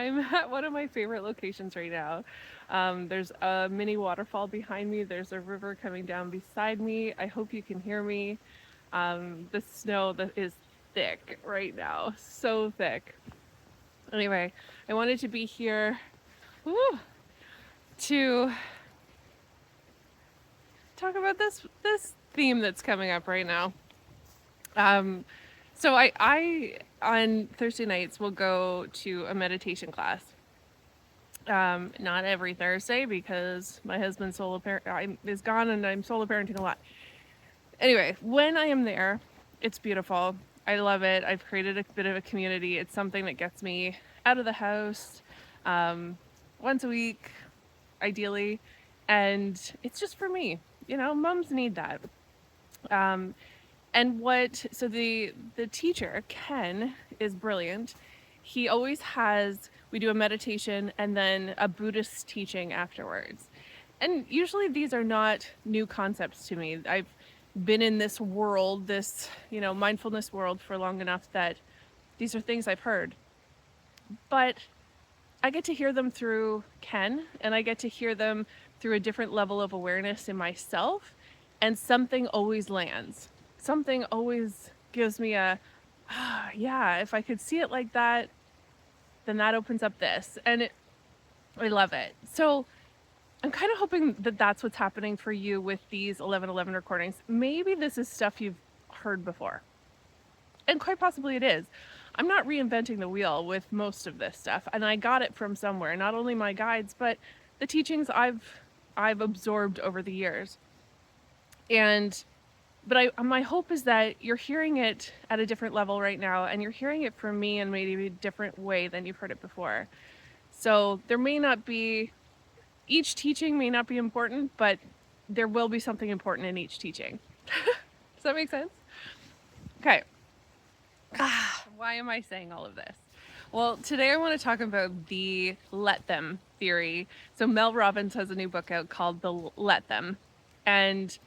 I'm at one of my favorite locations right now. There's a mini waterfall behind me. There's a river coming down beside me. I hope you can hear me. The snow that is thick right now, so thick. Anyway, I wanted to be here whew, to talk about this theme that's coming up right now. Um, so I on Thursday nights will go to a meditation class. Not every Thursday because my husband's solo parent is gone and I'm solo parenting a lot. Anyway, when I am there, it's beautiful. I love it. I've created a bit of a community. It's something that gets me out of the house um, once a week, ideally, and it's just for me. You know, moms need that. Um, and what so the teacher Ken is brilliant. He always has we do a meditation and then a Buddhist teaching afterwards, and usually these are not new concepts to me. I've been in this world, this mindfulness world, for long enough that these are things I've heard, but I get to hear them through Ken, and I get to hear them through a different level of awareness in myself, and something always lands. Something always gives me a, yeah, if I could see it like that, then that opens up this. I love it. So I'm kind of hoping that that's what's happening for you with these 1111 recordings. Maybe this is stuff you've heard before, and quite possibly it is. I'm not reinventing the wheel with most of this stuff, and I got it from somewhere, not only my guides, but the teachings I've absorbed over the years. And my hope is that you're hearing it at a different level right now, and you're hearing it from me in maybe a different way than you've heard it before. So there may not be, each teaching may not be important, but there will be something important in each teaching. Does that make sense? Okay. Why am I saying all of this? Well, today I want to talk about the let them theory. So Mel Robbins has a new book out called The Let Them. And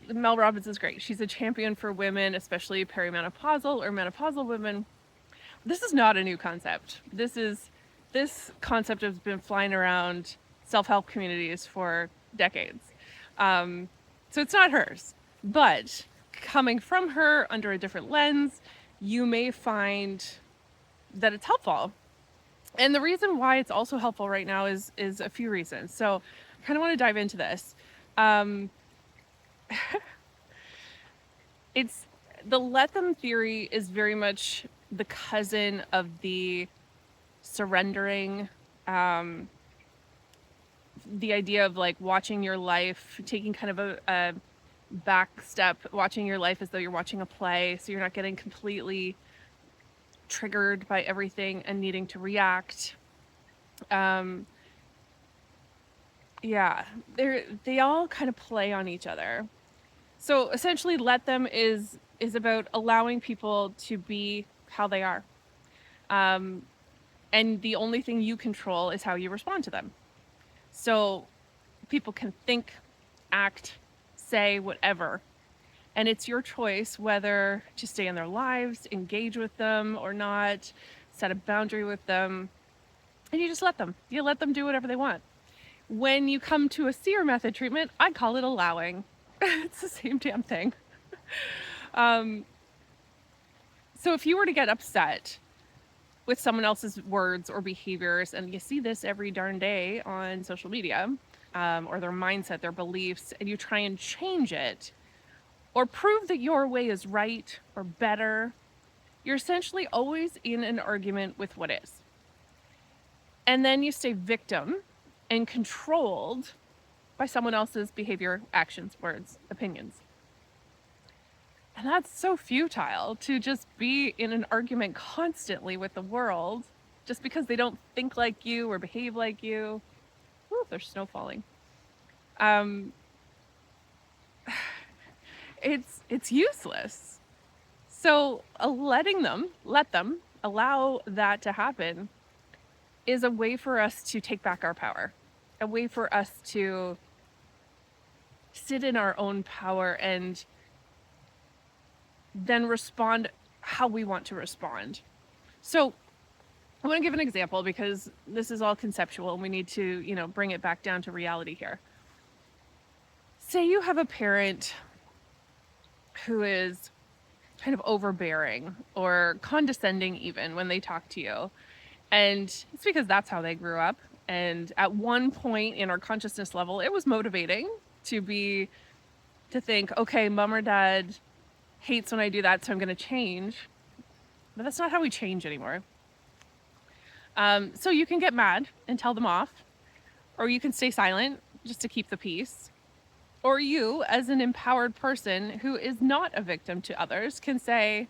Mel Robbins is great. She's a champion for women, especially perimenopausal or menopausal women. This is not a new concept. This concept has been flying around self-help communities for decades. So it's not hers, but coming from her under a different lens, you may find that it's helpful. And the reason why it's also helpful right now is a few reasons. So I kind of want to dive into this. It's the let them theory is very much the cousin of the surrendering, the idea of like watching your life, taking kind of a back step, watching your life as though you're watching a play, so you're not getting completely triggered by everything and needing to react. Yeah, they all kind of play on each other. So essentially, let them is about allowing people to be how they are, and the only thing you control is how you respond to them. So people can think, act, say whatever, and it's your choice whether to stay in their lives, engage with them or not, set a boundary with them, and you just let them. You let them do whatever they want. When you come to a seer method treatment, I call it allowing. It's the same damn thing. So if you were to get upset with someone else's words or behaviors, and you see this every darn day on social media, or their mindset, their beliefs, and you try and change it or prove that your way is right or better, you're essentially always in an argument with what is. And then you stay victim and controlled by someone else's behavior, actions, words, opinions. And that's so futile, to just be in an argument constantly with the world just because they don't think like you or behave like you. Ooh, there's snow falling. It's useless. So let them allow that to happen is a way for us to take back our power, a way for us to sit in our own power and then respond how we want to respond. So I want to give an example because this is all conceptual and we need to, bring it back down to reality here. Say you have a parent who is kind of overbearing or condescending even when they talk to you. And it's because that's how they grew up. And at one point in our consciousness level, it was motivating to think, okay, mom or dad hates when I do that, so I'm going to change. But that's not how we change anymore. So you can get mad and tell them off, or you can stay silent just to keep the peace. Or you, as an empowered person who is not a victim to others, can say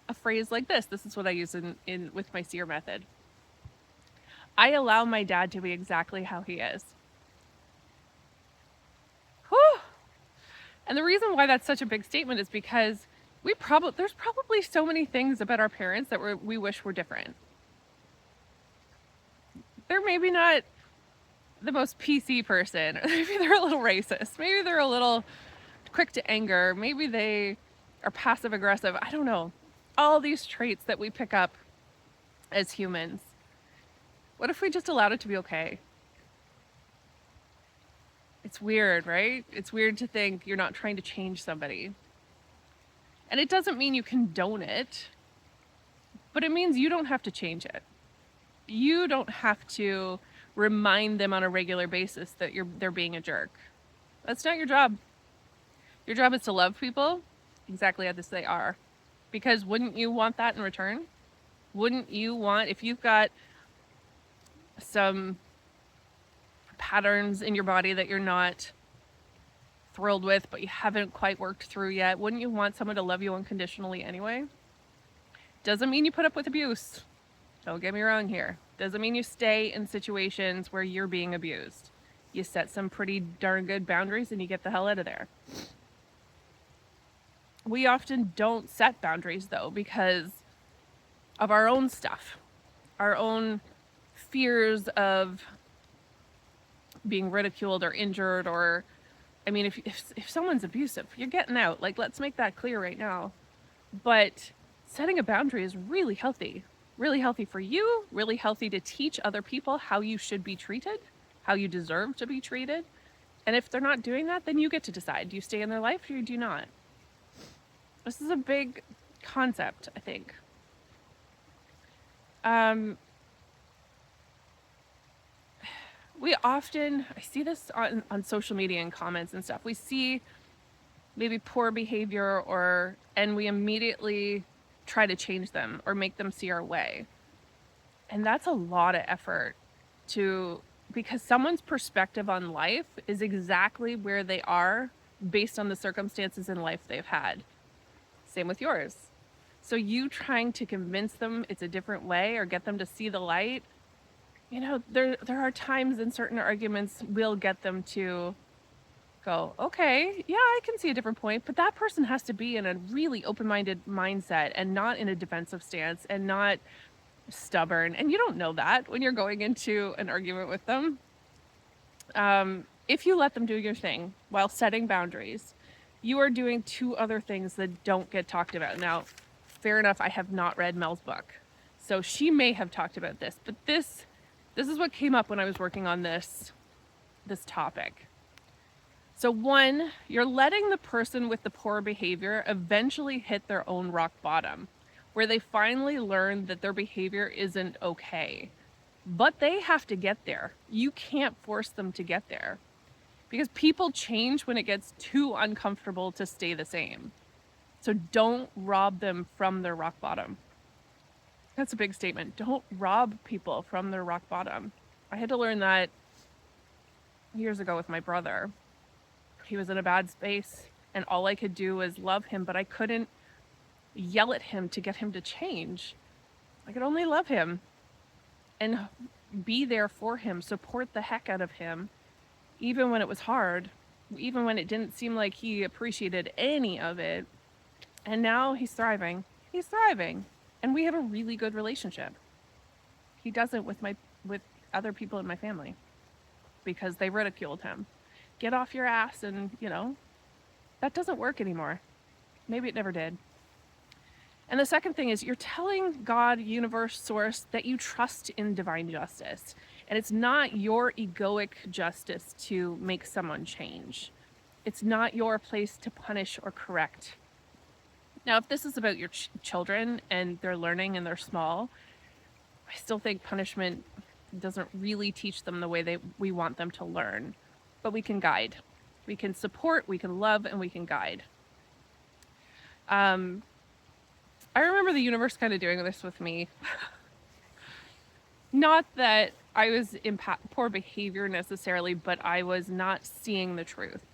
a phrase like this. This is what I use in with my SEER method. I allow my dad to be exactly how he is. Whew. And the reason why that's such a big statement is because there's probably so many things about our parents that we wish were different. They're maybe not the most PC person. Maybe they're a little racist. Maybe they're a little quick to anger. Maybe they are passive aggressive. I don't know. All these traits that we pick up as humans. What if we just allowed it to be okay? It's weird, right? It's weird to think you're not trying to change somebody. And it doesn't mean you condone it, but it means you don't have to change it. You don't have to remind them on a regular basis that they're being a jerk. That's not your job. Your job is to love people exactly as they are. Because wouldn't you want that in return? Wouldn't you want, if you've got some patterns in your body that you're not thrilled with, but you haven't quite worked through yet, wouldn't you want someone to love you unconditionally anyway? Doesn't mean you put up with abuse. Don't get me wrong here. Doesn't mean you stay in situations where you're being abused. You set some pretty darn good boundaries and you get the hell out of there. We often don't set boundaries though because of our own stuff, our own fears of being ridiculed or injured, or I mean, if someone's abusive, you're getting out. Like, let's make that clear right now. But setting a boundary is really healthy for you, really healthy to teach other people how you should be treated, how you deserve to be treated. And if they're not doing that, then you get to decide. Do you stay in their life or do you not? This is a big concept, I think. I see this on social media and comments and stuff. We see maybe poor behavior and we immediately try to change them or make them see our way. And that's a lot of effort because someone's perspective on life is exactly where they are based on the circumstances in life they've had. Same with yours. So you trying to convince them it's a different way or get them to see the light, there are times in certain arguments we'll get them to go, okay, yeah, I can see a different point, but that person has to be in a really open-minded mindset and not in a defensive stance and not stubborn. And you don't know that when you're going into an argument with them. If you let them do your thing while setting boundaries, you are doing two other things that don't get talked about. Now, fair enough, I have not read Mel's book, so she may have talked about this, but this is what came up when I was working on this topic. So one, you're letting the person with the poor behavior eventually hit their own rock bottom, where they finally learn that their behavior isn't okay. But they have to get there. You can't force them to get there. Because people change when it gets too uncomfortable to stay the same. So don't rob them from their rock bottom. That's a big statement. Don't rob people from their rock bottom. I had to learn that years ago with my brother. He was in a bad space and all I could do was love him, but I couldn't yell at him to get him to change. I could only love him and be there for him, support the heck out of him, even when it was hard, even when it didn't seem like he appreciated any of it. And now he's thriving. He's thriving. And we have a really good relationship. He doesn't with other people in my family because they ridiculed him. Get off your ass and, that doesn't work anymore. Maybe it never did. And the second thing is you're telling God, universe, source that you trust in divine justice. And it's not your egoic justice to make someone change. It's not your place to punish or correct. Now, if this is about your children and they're learning and they're small, I still think punishment doesn't really teach them the way we want them to learn. But we can guide. We can support, we can love, and we can guide. I remember the universe kind of doing this with me. Not that I was in poor behavior necessarily, but I was not seeing the truth.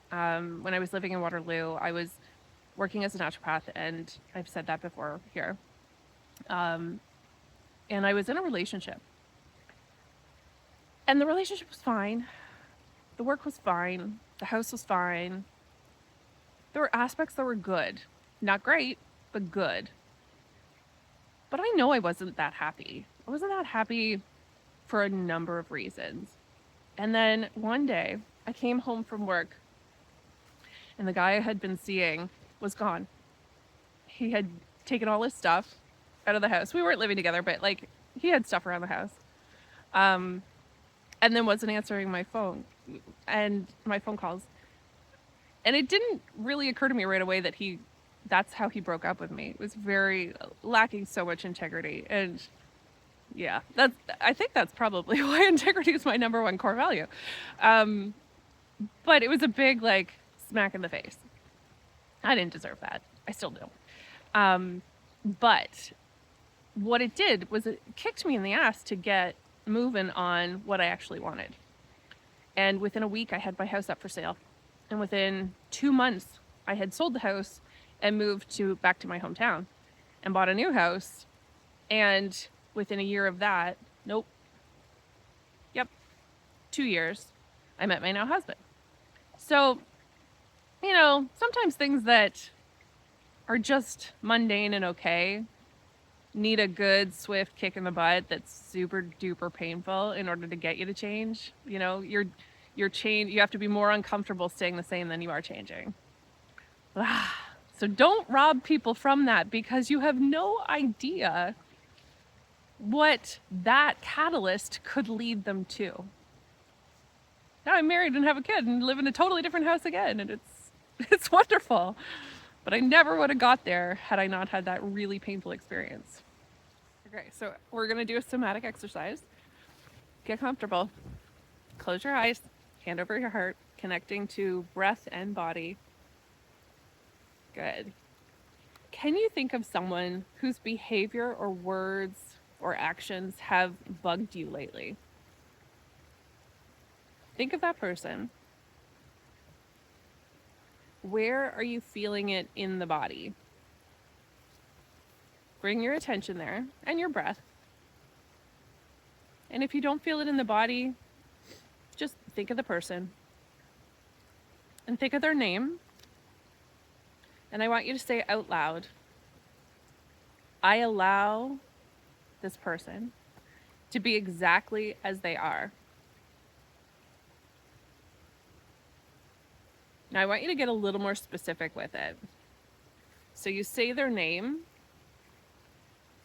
When I was living in Waterloo, I was working as a naturopath, and I've said that before here. And I was in a relationship. And the relationship was fine. The work was fine. The house was fine. There were aspects that were good. Not great, but good. But I know I wasn't that happy. I wasn't that happy for a number of reasons. And then one day, I came home from work, and the guy I had been seeing was gone. He had taken all his stuff out of the house. We weren't living together, but like he had stuff around the house. And then wasn't answering my phone and my phone calls. And it didn't really occur to me right away that that's how he broke up with me. It was very lacking so much integrity. And yeah, I think that's probably why integrity is my number one core value. But it was a big like smack in the face. I didn't deserve that. I still do. But what it did was it kicked me in the ass to get moving on what I actually wanted. And within a week, I had my house up for sale. And within 2 months, I had sold the house and moved back to my hometown and bought a new house. And within a year of that, nope. Yep. 2 years, I met my now husband. So, sometimes things that are just mundane and okay need a good, swift kick in the butt that's super duper painful in order to get you to change. You're change. You have to be more uncomfortable staying the same than you are changing. So don't rob people from that, because you have no idea what that catalyst could lead them to. Now I'm married and have a kid and live in a totally different house again, and it's wonderful. But I never would have got there had I not had that really painful experience. Okay, so we're gonna do a somatic exercise. Get comfortable. Close your eyes, hand over your heart, connecting to breath and body. Good. Can you think of someone whose behavior or words or actions have bugged you lately? Think of that person. Where are you feeling it in the body? Bring your attention there and your breath. And if you don't feel it in the body, just think of the person and think of their name. And I want you to say out loud, I allow this person to be exactly as they are. Now I want you to get a little more specific with it. So you say their name.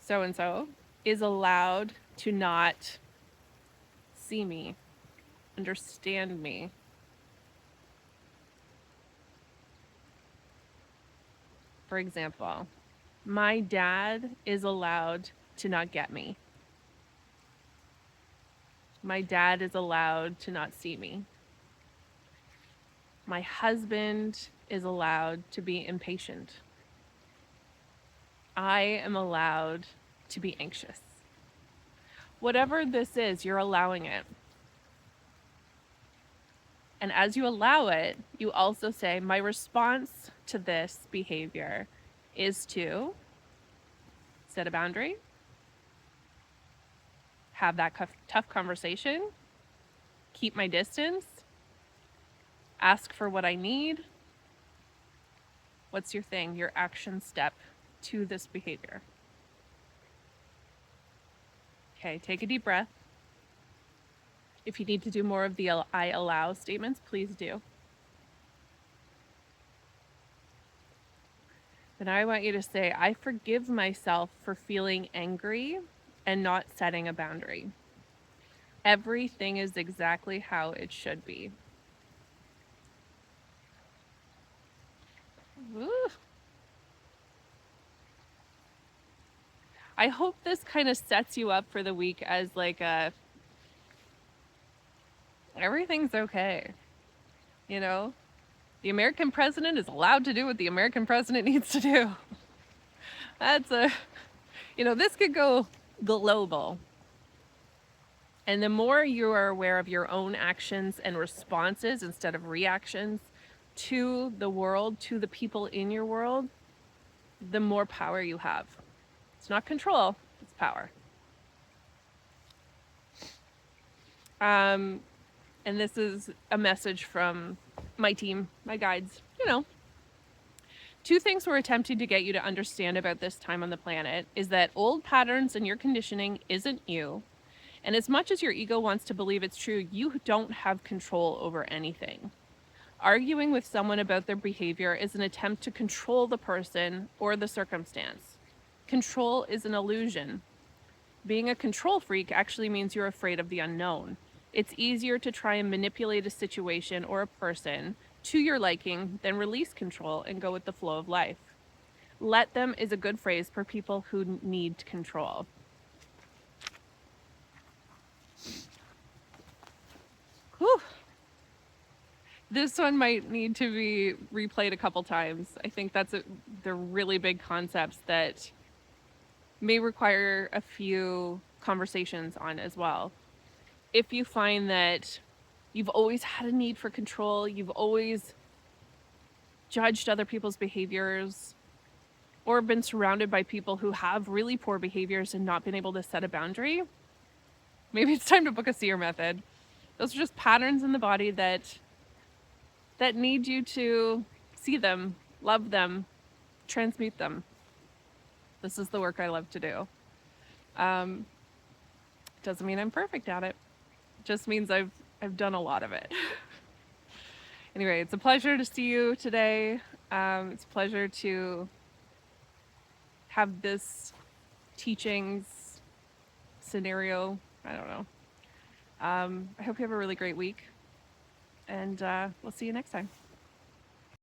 So-and-so is allowed to not see me, understand me. For example, my dad is allowed to not get me. My dad is allowed to not see me. My husband is allowed to be impatient. I am allowed to be anxious. Whatever this is, you're allowing it. And as you allow it, you also say, my response to this behavior is to set a boundary, have that tough conversation, keep my distance, ask for what I need. What's your thing, your action step to this behavior? Okay, take a deep breath. If you need to do more of the I allow statements, please do. And I want you to say, I forgive myself for feeling angry and not setting a boundary. Everything is exactly how it should be. Woo. I hope this kind of sets you up for the week as like a everything's okay. You know, the American president is allowed to do what the American president needs to do. That's this could go global. And the more you are aware of your own actions and responses instead of reactions to the world, to the people in your world, the more power you have. It's not control, it's power. And this is a message from my team, my guides. 2 things we're attempting to get you to understand about this time on the planet is that old patterns and your conditioning isn't you. And as much as your ego wants to believe it's true, you don't have control over anything. Arguing with someone about their behavior is an attempt to control the person or the circumstance. Control is an illusion. Being a control freak actually means you're afraid of the unknown. It's easier to try and manipulate a situation or a person to your liking than release control and go with the flow of life. Let them is a good phrase for people who need control. Whew. This one might need to be replayed a couple times. I think they're really big concepts that may require a few conversations on as well. If you find that you've always had a need for control, you've always judged other people's behaviors, or been surrounded by people who have really poor behaviors and not been able to set a boundary, maybe it's time to book a seer method. Those are just patterns in the body that need you to see them, love them, transmute them. This is the work I love to do. Doesn't mean I'm perfect at it. Just means I've done a lot of it. Anyway, it's a pleasure to see you today. It's a pleasure to have this teachings scenario. I don't know. I hope you have a really great week, and we'll see you next time.